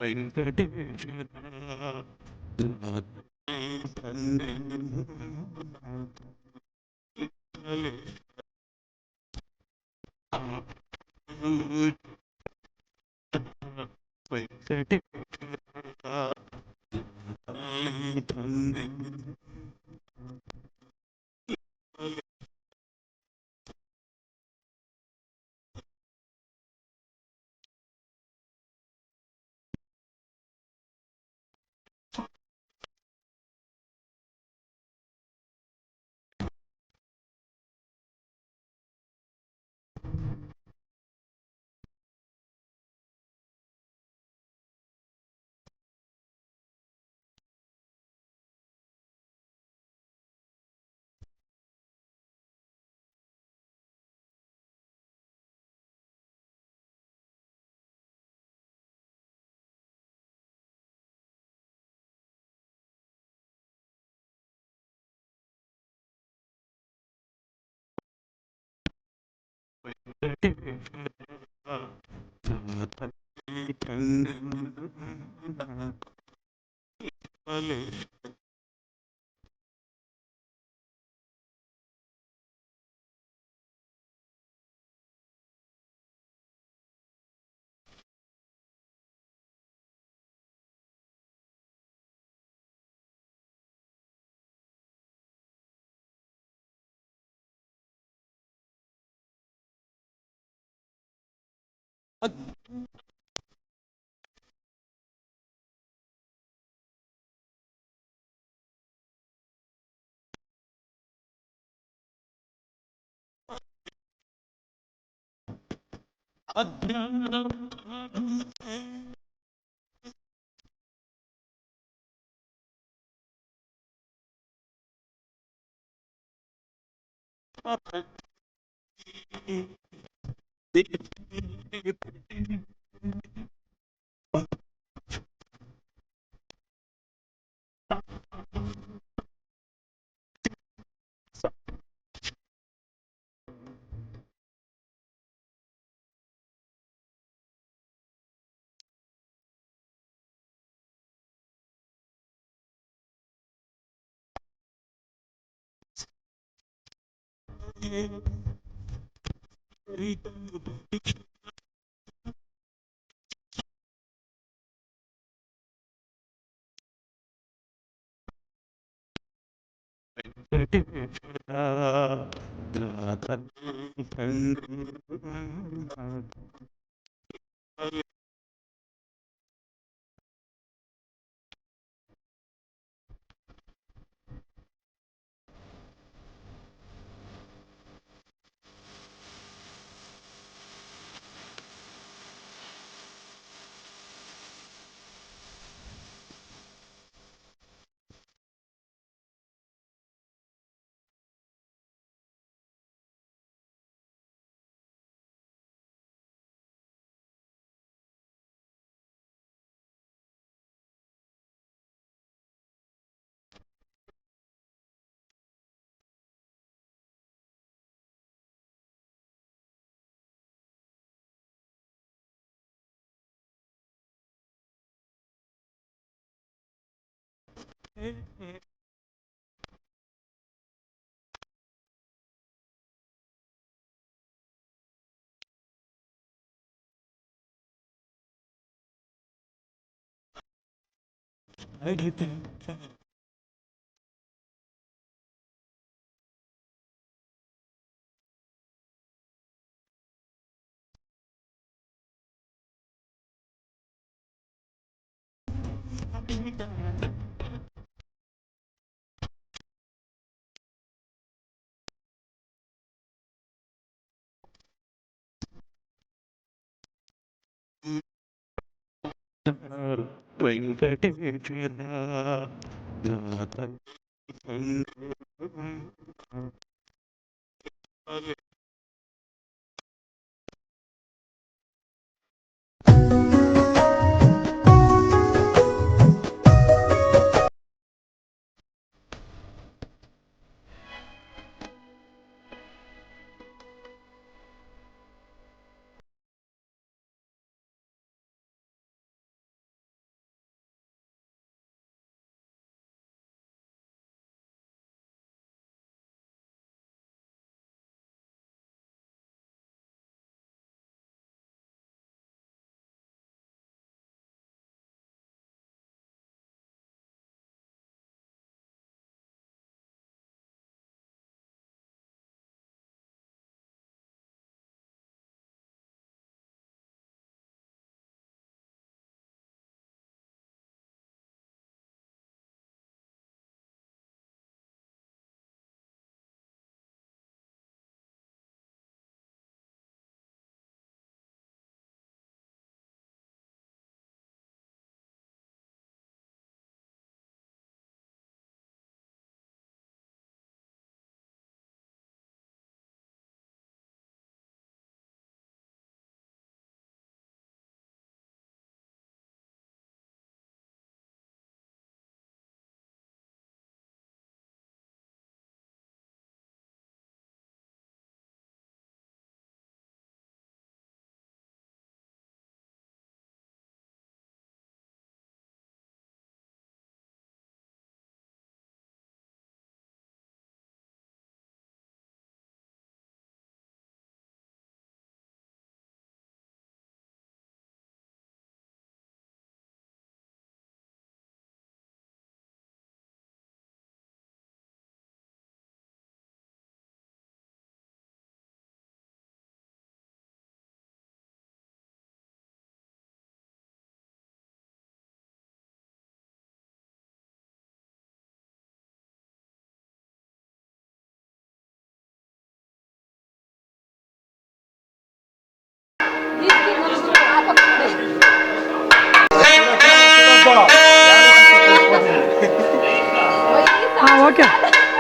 వెంకటేశ్వర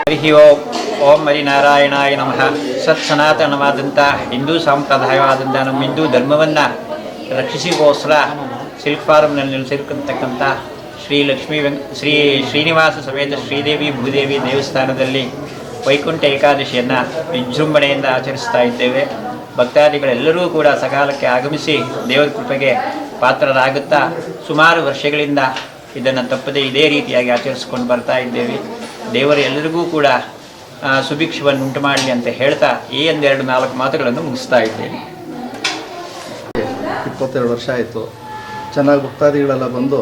ಹರಿ ಓಂ ಹರಿನಾರಾಯಣಾಯ ನಮಃ. ಸನಾತನವಾದಂಥ ಹಿಂದೂ ಸಂಪ್ರದಾಯವಾದಂಥ ನಮ್ಮ ಹಿಂದೂ ಧರ್ಮವನ್ನು ರಕ್ಷಿಸಿಗೋಸ್ಕರ ಸಿಲ್ಕ್ ಫಾರ್ಮ್ನಲ್ಲಿ ನೆಲೆಸಿರ್ತಕ್ಕಂಥ ಶ್ರೀ ಶ್ರೀನಿವಾಸ ಸಮೇತ ಶ್ರೀದೇವಿ ಭೂದೇವಿ ದೇವಸ್ಥಾನದಲ್ಲಿ ವೈಕುಂಠ ಏಕಾದಶಿಯನ್ನು ವಿಜೃಂಭಣೆಯಿಂದ ಆಚರಿಸ್ತಾ ಇದ್ದೇವೆ. ಭಕ್ತಾದಿಗಳೆಲ್ಲರೂ ಕೂಡ ಸಕಾಲಕ್ಕೆ ಆಗಮಿಸಿ ದೇವರ ಕೃಪೆಗೆ ಪಾತ್ರರಾಗುತ್ತಾ ಸುಮಾರು ವರ್ಷಗಳಿಂದ ಇದನ್ನು ತಪ್ಪದೇ ಇದೇ ರೀತಿಯಾಗಿ ಆಚರಿಸ್ಕೊಂಡು ಬರ್ತಾ ಇದ್ದೇವೆ. ದೇವರು ಎಲ್ಲರಿಗೂ ಕೂಡ ಸುಭಿಕ್ಷವನ್ನು ಉಂಟು ಮಾಡಲಿ ಅಂತ ಹೇಳ್ತಾ ಈ 4 ಮಾತುಗಳನ್ನು ಮುಗಿಸ್ತಾ ಇದ್ದೇನೆ. 22 ವರ್ಷ ಆಯಿತು. ಚೆನ್ನಾಗಿ ಭಕ್ತಾದಿಗಳೆಲ್ಲ ಬಂದು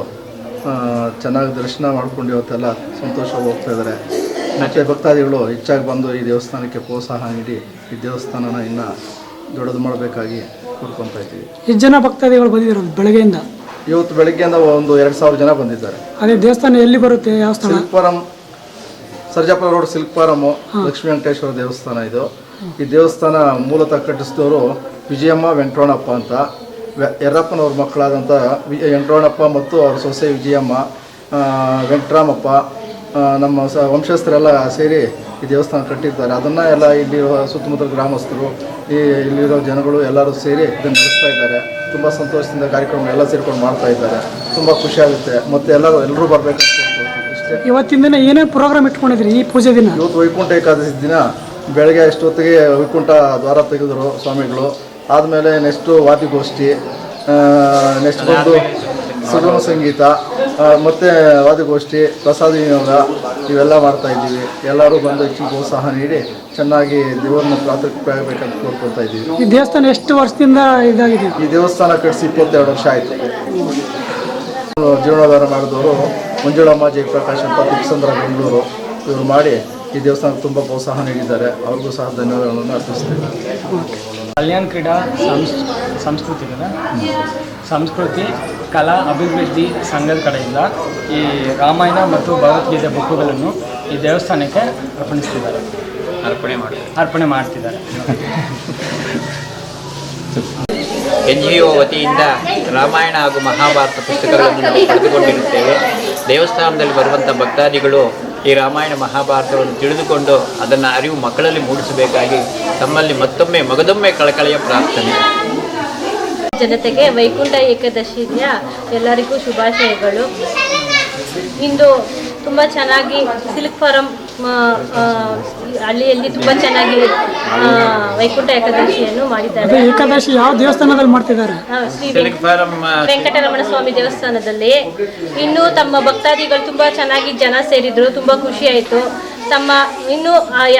ಚೆನ್ನಾಗಿ ದರ್ಶನ ಮಾಡ್ಕೊಂಡು ಇವತ್ತೆಲ್ಲ ಸಂತೋಷವಾಗಿ ಹೋಗ್ತಾ ಇದ್ದಾರೆ. ಮತ್ತು ಭಕ್ತಾದಿಗಳು ಹೆಚ್ಚಾಗಿ ಬಂದು ಈ ದೇವಸ್ಥಾನಕ್ಕೆ ಪ್ರೋತ್ಸಾಹ ನೀಡಿ ಈ ದೇವಸ್ಥಾನನ ಇನ್ನೂ ದೊಡ್ಡದು ಮಾಡಬೇಕಾಗಿ ಕೋರ್ಕೊತಾ ಇದ್ದೀವಿ. ಎಷ್ಟು ಜನ ಭಕ್ತಾದಿಗಳು ಬಂದಿದ್ದಾರೆ ಬೆಳಗ್ಗೆಯಿಂದ? ಇವತ್ತು ಬೆಳಗ್ಗೆಯಿಂದ ಒಂದು 2000 ಜನ ಬಂದಿದ್ದಾರೆ. ಅದೇ ದೇವಸ್ಥಾನ ಎಲ್ಲಿ ಬರುತ್ತೆ? ಯಾವ ಸ್ಥಳ? Silk farm, Sarjapur road silk farm, Lakshmi Venkateshwara ದೇವಸ್ಥಾನ ಇದು. ಈ ದೇವಸ್ಥಾನ ಮೂಲತಃ ಕಟ್ಟಿಸಿದವರು ವಿಜಯಮ್ಮ ವೆಂಕಟರಮಣಪ್ಪ ಅಂತ. ಯರ್ರಪ್ಪನವ್ರ ಮಕ್ಕಳಾದಂಥ ವೆಂಕಟರಮಣಪ್ಪ ಮತ್ತು ಅವ್ರ ಸೊಸೆ ವಿಜಯಮ್ಮ, ವೆಂಕಟರಾಮಪ್ಪ, ನಮ್ಮ ವಂಶಸ್ಥರೆಲ್ಲ ಸೇರಿ ಈ ದೇವಸ್ಥಾನ ಕಟ್ಟಿರ್ತಾರೆ. ಅದನ್ನು ಎಲ್ಲ ಇಲ್ಲಿರುವ ಸುತ್ತಮುತ್ತಲ ಗ್ರಾಮಸ್ಥರು, ಇಲ್ಲಿರೋ ಜನಗಳು ಎಲ್ಲರೂ ಸೇರಿ ಇದನ್ನು ನಡೆಸ್ತಾ ಇದ್ದಾರೆ. ತುಂಬ ಸಂತೋಷದಿಂದ ಕಾರ್ಯಕ್ರಮ ಎಲ್ಲ ಸೇರ್ಕೊಂಡು ಮಾಡ್ತಾ ಇದ್ದಾರೆ. ತುಂಬ ಖುಷಿಯಾಗುತ್ತೆ. ಮತ್ತು ಎಲ್ಲರೂ ಬರಬೇಕಂತ ಇಷ್ಟೇ. ಇವತ್ತಿನ ದಿನ ಏನೇ ಪ್ರೋಗ್ರಾಮ್ ಇಟ್ಕೊಂಡಿದ್ರಿ ಈ ಪೂಜೆ ದಿನ? ಇವತ್ತು ವೈಕುಂಠ ಏಕಾದಶಿ ದಿನ ಬೆಳಗ್ಗೆ ಅಷ್ಟೊತ್ತಿಗೆ ವೈಕುಂಠ ದ್ವಾರ ತೆಗೆದರು ಸ್ವಾಮಿಗಳು. ಆದಮೇಲೆ ನೆಕ್ಸ್ಟು ವಾದ್ಯಗೋಷ್ಠಿ, ನೆಕ್ಸ್ಟ್ ಬಂದು ಸುಗಮ ಸಂಗೀತ, ಮತ್ತು ವಾದ್ಯಗೋಷ್ಠಿ, ಪ್ರಸಾದ ವಿನಿಯೋಗ ಇವೆಲ್ಲ ಮಾಡ್ತಾಯಿದ್ದೀವಿ. ಎಲ್ಲರೂ ಬಂದು ಹೆಚ್ಚಿನ ಪ್ರೋತ್ಸಾಹ ನೀಡಿ ಚೆನ್ನಾಗಿ ದೇವರನ್ನ ಪ್ರಾರ್ಥನೆಬೇಕಂತ ಕೋರ್ಕೊಳ್ತಾ ಇದ್ದೀವಿ. ಈ ದೇವಸ್ಥಾನ ಎಷ್ಟು ವರ್ಷದಿಂದ ಇದಾಗಿದೆ? ಈ ದೇವಸ್ಥಾನ ಕಟ್ಟಿಸಿ 22 ವರ್ಷ ಆಯಿತು. ಜೀರ್ಣೋದ್ಧಾರ ಮಾಡಿದವರು ಮಂಜುಳಮ್ಮ ಜಯಪ್ರಕಾಶ್ ಅಂತ ತಿಪ್ಪಸಂದ್ರ ಬೆಂಗಳೂರು, ಇವರು ಮಾಡಿ ಈ ದೇವಸ್ಥಾನಕ್ಕೆ ತುಂಬ ಪ್ರೋತ್ಸಾಹ ನೀಡಿದ್ದಾರೆ. ಅವ್ರಿಗೂ ಸಹ ಧನ್ಯವಾದಗಳನ್ನು ಅರ್ಪಿಸ್ತೀವಿ. ಕಲ್ಯಾಣ ಕ್ರೀಡಾ ಸಂಸ್ಕೃತಿ ಕಲಾ ಅಭಿವೃದ್ಧಿ ಸಂಘದ ಕಡೆಯಿಂದ ಈ ರಾಮಾಯಣ ಮತ್ತು ಭಗವದ್ಗೀತೆ ಬುಕ್ಕುಗಳನ್ನು ಈ ದೇವಸ್ಥಾನಕ್ಕೆ ಅರ್ಪಣೆ ಮಾಡ್ತಿದ್ದಾರೆ. NGO ವತಿಯಿಂದ ರಾಮಾಯಣ ಹಾಗೂ ಮಹಾಭಾರತ ಪುಸ್ತಕಗಳನ್ನು ನಾವು ಪಡೆದುಕೊಂಡಿರುತ್ತೇವೆ. ದೇವಸ್ಥಾನದಲ್ಲಿ ಬರುವಂಥ ಭಕ್ತಾದಿಗಳು ಈ ರಾಮಾಯಣ ಮಹಾಭಾರತವನ್ನು ತಿಳಿದುಕೊಂಡು ಅದನ್ನು ಅರಿವು ಮಕ್ಕಳಲ್ಲಿ ಮೂಡಿಸಬೇಕಾಗಿ ತಮ್ಮಲ್ಲಿ ಮತ್ತೊಮ್ಮೆ ಮಗದೊಮ್ಮೆ ಕಳಕಳಿಯ ಪ್ರಾರ್ಥನೆ. ಜನತೆಗೆ ವೈಕುಂಠ ಏಕಾದಶಿಯ ಎಲ್ಲರಿಗೂ ಶುಭಾಶಯಗಳು. ಇಂದು ತುಂಬ ಚೆನ್ನಾಗಿ ಸಿಲ್ಕ್ ಫಾರಂ ಹಳ್ಳಿಯಲ್ಲಿ ತುಂಬ ಚೆನ್ನಾಗಿ ವೈಕುಂಠ ಏಕಾದಶಿಯನ್ನು ಮಾಡಿದ್ದಾರೆ. ಏಕಾದಶಿ ಯಾವ ದೇವಸ್ಥಾನದಲ್ಲಿ ಮಾಡ್ತಿದ್ದಾರೆ? ಶ್ರೀ ವೆಂಕಟರಮಣ ಸ್ವಾಮಿ ದೇವಸ್ಥಾನದಲ್ಲಿ. ಇನ್ನು ತಮ್ಮ ಭಕ್ತಾದಿಗಳು ತುಂಬ ಚೆನ್ನಾಗಿ ಜನ ಸೇರಿದ್ರು. ತುಂಬ ಖುಷಿ ಆಯಿತು. ಇನ್ನೂ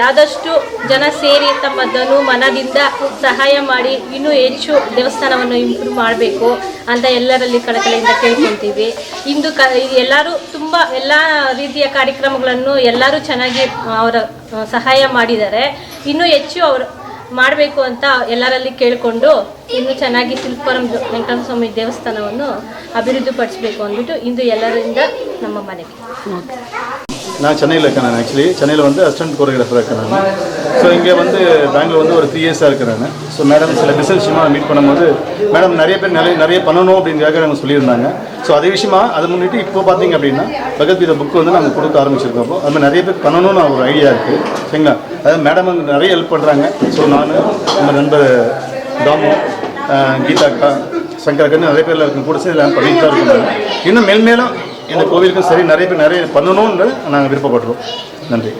ಆದಷ್ಟು ಜನ ಸೇರಿ ತಮ್ಮ ಮನದಿಂದ ಸಹಾಯ ಮಾಡಿ ಇನ್ನೂ ಹೆಚ್ಚು ದೇವಸ್ಥಾನವನ್ನು ಇಂಪ್ರೂವ್ ಮಾಡಬೇಕು ಅಂತ ಎಲ್ಲರಲ್ಲಿ ಕಳಕಳಿಯಿಂದ ಕೇಳ್ಕೊತೀವಿ. ಇಂದು ಎಲ್ಲರೂ ತುಂಬ ಎಲ್ಲ ರೀತಿಯ ಕಾರ್ಯಕ್ರಮಗಳನ್ನು ಎಲ್ಲರೂ ಚೆನ್ನಾಗಿ ಅವರ ಸಹಾಯ ಮಾಡಿದ್ದಾರೆ. ಇನ್ನೂ ಹೆಚ್ಚು ಅವರು ಮಾಡಬೇಕು ಅಂತ ಎಲ್ಲರಲ್ಲಿ ಕೇಳಿಕೊಂಡು ಇನ್ನೂ ಚೆನ್ನಾಗಿ ಸಿಲ್ಕ್ ಫಾರಂ ವೆಂಕಟರಮಣ ಸ್ವಾಮಿ ದೇವಸ್ಥಾನವನ್ನು ಅಭಿವೃದ್ಧಿಪಡಿಸಬೇಕು ಅಂದ್ಬಿಟ್ಟು ಇಂದು ಎಲ್ಲರಿಂದ ನಮ್ಮ ಮನೆಗೆ. நான் சென்னையில் இருக்கேன். நான் ஆக்சுவலி சென்னையில் வந்து அசிஸ்டன்ட் கோரியோகிராஃபராக இருக்கேன் நான். ஸோ இங்கே வந்து பெங்களூர் வந்து ஒரு 3 இயர்ஸாக இருக்கிறேன். ஸோ மேடம் சில பிஸ்னஸ் விஷயமா மீட் பண்ணும்போது மேடம் நிறைய பேர் நிறைய பண்ணணும் அப்படிங்கிறதுக்காக நாங்கள் சொல்லியிருந்தாங்க. ஸோ அதே விஷயமா அதை முன்னிட்டு இப்போ பார்த்தீங்க அப்படின்னா பகவத்கீதை புக்கு வந்து நாங்கள் கொடுக்க ஆரம்பிச்சிருக்கோம். அது மாதிரி நிறைய பேர் பண்ணணும்னு ஒரு ஐடியா இருக்குது. சரிங்களா? அதாவது மேடம் வந்து நிறைய ஹெல்ப் பண்ணுறாங்க. ஸோ நான் நம்ம நண்பர் தாமு, கீதாக்கா, சங்கரக்கன்னு நிறைய பேர் கூட சேர்ந்து எல்லாம் பண்ணிட்டு தான் இருக்காங்க. இன்னும் மேலும் இந்த கோவிலுக்கும் சரி நிறைய பண்ணணும்னு நாங்கள் ವಿರುಪಪಟ್ಟರು. ನನ್ರಿ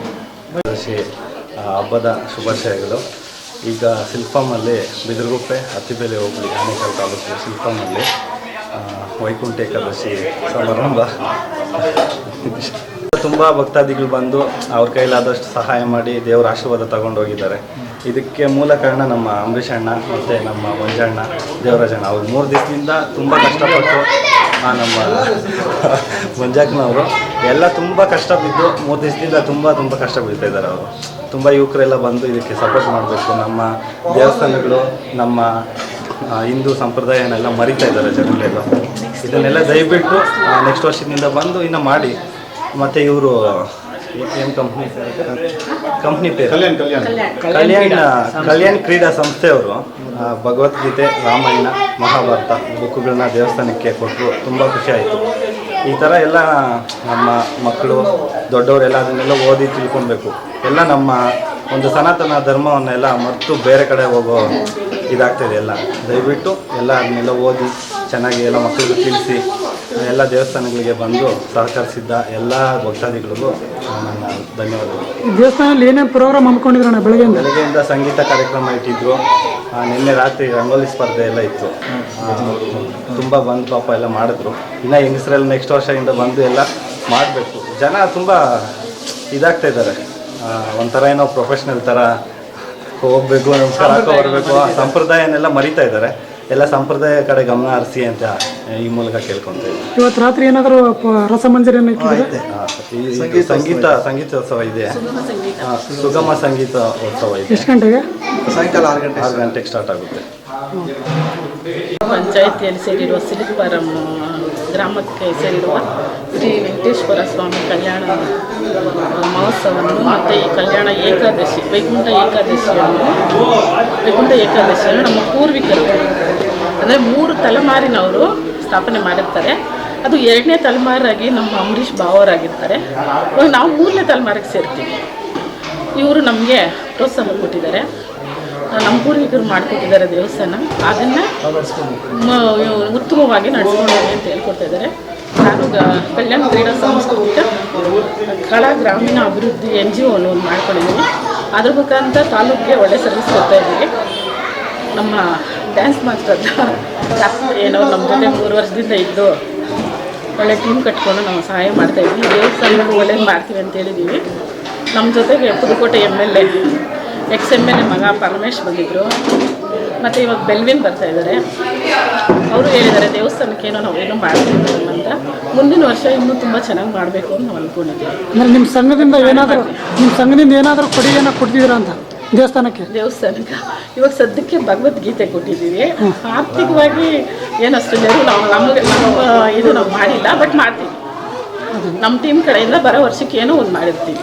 ಹಬ್ಬದ ಶುಭಾಶಯಗಳು. ಈಗ ಸಿಲ್ಫಾಮಲ್ಲಿ ಬಿದಿರುಗುಪ್ಪೆ ಅತ್ತಿಬೇಲೆ ಹೋಬಳಿ ಆನೇಕಲ್ ತಾಲೂಕು ಸಿಲ್ಫಾಮಲ್ಲಿ ವೈಕುಂಠ ಏಕಾದಶಿ ಸಮಾರಂಭ. ತುಂಬ ಭಕ್ತಾದಿಗಳು ಬಂದು ಅವ್ರ ಕೈಲಾದಷ್ಟು ಸಹಾಯ ಮಾಡಿ ದೇವರ ಆಶೀರ್ವಾದ ತಗೊಂಡು ಹೋಗಿದ್ದಾರೆ. ಇದಕ್ಕೆ ಮೂಲ ಕಾರಣ ನಮ್ಮ ಅಂಬರೀಷ್ ಅಣ್ಣ ಮತ್ತು ನಮ್ಮ ಮಂಜಣ್ಣ, ದೇವರಾಜಣ್ಣ. ಅವ್ರು 3 ದಿವಸದಿಂದ ತುಂಬ ಕಷ್ಟಪಟ್ಟು ನಮ್ಮ ಮಂಜಾಕ್ನವರು ಎಲ್ಲ ತುಂಬ ಕಷ್ಟ ಬಿದ್ದು 3 ದಿವಸದಿಂದ ತುಂಬ ಕಷ್ಟ ಬೀಳ್ತಾ ಇದ್ದಾರೆ. ಅವರು ತುಂಬ ಯುವಕರೆಲ್ಲ ಬಂದು ಇದಕ್ಕೆ ಸಪೋರ್ಟ್ ಮಾಡಬೇಕು. ನಮ್ಮ ದೇವಸ್ಥಾನಗಳು ನಮ್ಮ ಹಿಂದೂ ಸಂಪ್ರದಾಯನೆಲ್ಲ ಮರಿತಾ ಇದ್ದಾರೆ ಜನಗಳೆಲ್ಲ. ಇದನ್ನೆಲ್ಲ ದಯವಿಟ್ಟು ನೆಕ್ಸ್ಟ್ ವರ್ಷದಿಂದ ಬಂದು ಇನ್ನು ಮಾಡಿ. ಮತ್ತು ಇವರು ಏನು ಕಂಪ್ನಿ ಪೇರು ಕಲ್ಯಾಣ್ ಕ್ರೀಡಾ ಸಂಸ್ಥೆಯವರು ಭಗವದ್ಗೀತೆ, ರಾಮಾಯಣ, ಮಹಾಭಾರತ ಬುಕ್ಕುಗಳನ್ನ ದೇವಸ್ಥಾನಕ್ಕೆ ಕೊಟ್ಟರು. ತುಂಬ ಖುಷಿ ಆಯಿತು. ಈ ಥರ ಎಲ್ಲ ನಮ್ಮ ಮಕ್ಕಳು ದೊಡ್ಡವರೆಲ್ಲ ಅದನ್ನೆಲ್ಲ ಓದಿ ತಿಳ್ಕೊಬೇಕು. ಎಲ್ಲ ನಮ್ಮ ಒಂದು ಸನಾತನ ಧರ್ಮವನ್ನೆಲ್ಲ ಮರೆತು ಬೇರೆ ಕಡೆ ಹೋಗೋ ಇದಾಗ್ತಾಯಿದೆ ಎಲ್ಲ. ದಯವಿಟ್ಟು ಎಲ್ಲ ಅದನ್ನೆಲ್ಲ ಓದಿ ಚೆನ್ನಾಗಿ ಎಲ್ಲ ಮಕ್ಕಳಿಗೂ ತಿಳಿಸಿ ಎಲ್ಲ ದೇವಸ್ಥಾನಗಳಿಗೆ ಬಂದು ಸಹಕರಿಸಿದ್ದ ಎಲ್ಲ ಭಕ್ತಾದಿಗಳಿಗೂ ನನ್ನ ಧನ್ಯವಾದಗಳು. ಈ ದೇವಸ್ಥಾನದಲ್ಲಿ ಏನೇನು ಪ್ರೋಗ್ರಾಮ್ ಹಮ್ಮಿಕೊಂಡಿದ್ರಣ್ಣ ಬೆಳಗ್ಗೆಯಿಂದ ಸಂಗೀತ ಕಾರ್ಯಕ್ರಮ ಇಟ್ಟಿದ್ರು. ನಿನ್ನೆ ರಾತ್ರಿ ರಂಗೋಲಿ ಸ್ಪರ್ಧೆ ಎಲ್ಲ ಇತ್ತು. ತುಂಬ ಬಂದು ಪಾಪ ಎಲ್ಲ ಮಾಡಿದ್ರು. ಇನ್ನು ಹೆಂಗಸರಲ್ಲಿ ನೆಕ್ಸ್ಟ್ ವರ್ಷದಿಂದ ಬಂದು ಎಲ್ಲ ಮಾಡಬೇಕು. ಜನ ತುಂಬ ಇದಾಗ್ತಾ ಇದ್ದಾರೆ. ಒಂಥರ ಏನೋ ಪ್ರೊಫೆಷ್ನಲ್ ಥರ ಹೋಗಬೇಕು, ನಮಸ್ಕಾರ ಹಾಕೋ ಬರಬೇಕು, ಸಂಪ್ರದಾಯನೆಲ್ಲ ಮರಿತಾ ಇದ್ದಾರೆ. ಎಲ್ಲ ಸಂಪ್ರದಾಯ ಕಡೆ ಗಮನ ಹರಿಸಿ ಅಂತ ಈ ಮೂಲಕ ಕೇಳ್ಕೊತಾ ಇದ್ದೀವಿ. ಇವತ್ತು ರಾತ್ರಿ ಏನಾದರೂ ರಸಮಂಜರಿಯನ್ನು ಸಂಗೀತೋತ್ಸವ ಇದೆ. ಸುಗಮ ಸಂಗೀತೋತ್ಸವ ಇದೆ. ಎಷ್ಟು ಗಂಟೆಗೆ? ಸಾಯಂಕಾಲ 6 ಗಂಟೆಗೆ ಸ್ಟಾರ್ಟ್ ಆಗುತ್ತೆ. ಪಂಚಾಯಿತಿಯಲ್ಲಿ ಸೇರಿರುವ ಸಿಲಿಕ್ವರಂ ಗ್ರಾಮಕ್ಕೆ ಸೇರಿರುವ ಶ್ರೀ ವೆಂಕಟೇಶ್ವರ ಸ್ವಾಮಿ ಕಲ್ಯಾಣ ಮಹೋತ್ಸವವನ್ನು ಮತ್ತು ಈ ಕಲ್ಯಾಣ ಏಕಾದಶಿ ವೈಕುಂಠ ಏಕಾದಶಿಯನ್ನು ನಮ್ಮ ಪೂರ್ವಿಕರು ಅಂದರೆ 3 ತಲೆಮಾರಿನವರು ಸ್ಥಾಪನೆ ಮಾಡಿರ್ತಾರೆ. ಅದು 2ನೇ ತಲೆಮಾರಾಗಿ ನಮ್ಮ ಅಂಬರೀಷ್ ಭಾವರಾಗಿರ್ತಾರೆ. ಇವಾಗ ನಾವು 3ನೇ ತಲೆಮಾರಿಗೆ ಸೇರ್ತೀವಿ. ಇವರು ನಮಗೆ ಪ್ರೋತ್ಸಾಹ ಕೊಟ್ಟಿದ್ದಾರೆ. ನಮ್ಮ ಪೂರ್ವಿಕರು ಮಾಡಿಕೊಟ್ಟಿದ್ದಾರೆ ದೇವಸ್ಥಾನ. ಅದನ್ನು ಉತ್ತಮವಾಗಿ ನಡೆಸ್ಕೊಂಡು ಹೋಗಿ ಅಂತ ಹೇಳ್ಕೊಡ್ತಾ ಇದ್ದಾರೆ. ನಾನು ಕಲ್ಯಾಣ ಕ್ರೀಡಾ ಸಾಂಸ್ಕೃತಿಕ ಕಲಾ ಗ್ರಾಮೀಣ ಅಭಿವೃದ್ಧಿ NGO ಒಂದು ಮಾಡ್ಕೊಂಡಿದ್ದೀನಿ. ಅದ್ರ ಮುಖಾಂತರ ತಾಲೂಕಿಗೆ ಒಳ್ಳೆ ಸರ್ವಿಸ್ ಕೊಡ್ತಾ ಇದ್ದೀವಿ. ನಮ್ಮ ಡ್ಯಾನ್ಸ್ ಮಾಸ್ಟರ್ ಏನೋ ನಮ್ಮ ಜೊತೆ 3 ವರ್ಷದಿಂದ ಇದ್ದು ಒಳ್ಳೆ ಟೀಮ್ ಕಟ್ಕೊಂಡು ನಾವು ಸಹಾಯ ಮಾಡ್ತಾಯಿದ್ವಿ. ದೇವಸ್ಥಾನಕ್ಕೂ ಒಳ್ಳೇದು ಮಾಡ್ತೀವಿ ಅಂತ ಹೇಳಿದ್ದೀವಿ. ನಮ್ಮ ಜೊತೆಗೆ ಪುದುಕೋಟೆ MLA ex-MLA ಮಗ ಪರಮೇಶ್ ಬಂದಿದ್ದರು. ಮತ್ತು ಇವಾಗ ಬೆಲ್ವಿನ್ ಬರ್ತಾಯಿದ್ದಾರೆ. ಅವರು ಹೇಳಿದ್ದಾರೆ ದೇವಸ್ಥಾನಕ್ಕೇನೋ ನಾವು ಏನೋ ಮಾಡ್ತೀವಿ ಅಂತ. ಮುಂದಿನ ವರ್ಷ ಇನ್ನೂ ತುಂಬ ಚೆನ್ನಾಗಿ ಮಾಡಬೇಕು ಅಂತ ನಾವು ಅಂದ್ಕೊಂಡಿದ್ದೀವಿ. ಅಂದರೆ ನಿಮ್ಮ ಸಂಘದಿಂದ ಏನಾದರೂ ಕೊಡುಗೆಯನ್ನು ಕೊಡ್ತಿದ್ದೀರಾ ಅಂತ ದೇವಸ್ಥಾನಕ್ಕೆ ಇವಾಗ ಸದ್ಯಕ್ಕೆ ಭಗವದ್ಗೀತೆ ಕೊಟ್ಟಿದ್ದೀವಿ. ಆರ್ಥಿಕವಾಗಿ ಏನಷ್ಟು ನೆರವು ನಾವು ಮಾಡಿಲ್ಲ, ಬಟ್ ಮಾಡ್ತೀವಿ. ನಮ್ಮ ಟೀಮ್ ಕಡೆಯಿಂದ ಬರೋ ವರ್ಷಕ್ಕೆ ಏನೋ ಒಂದು ಮಾಡಿರ್ತೀವಿ.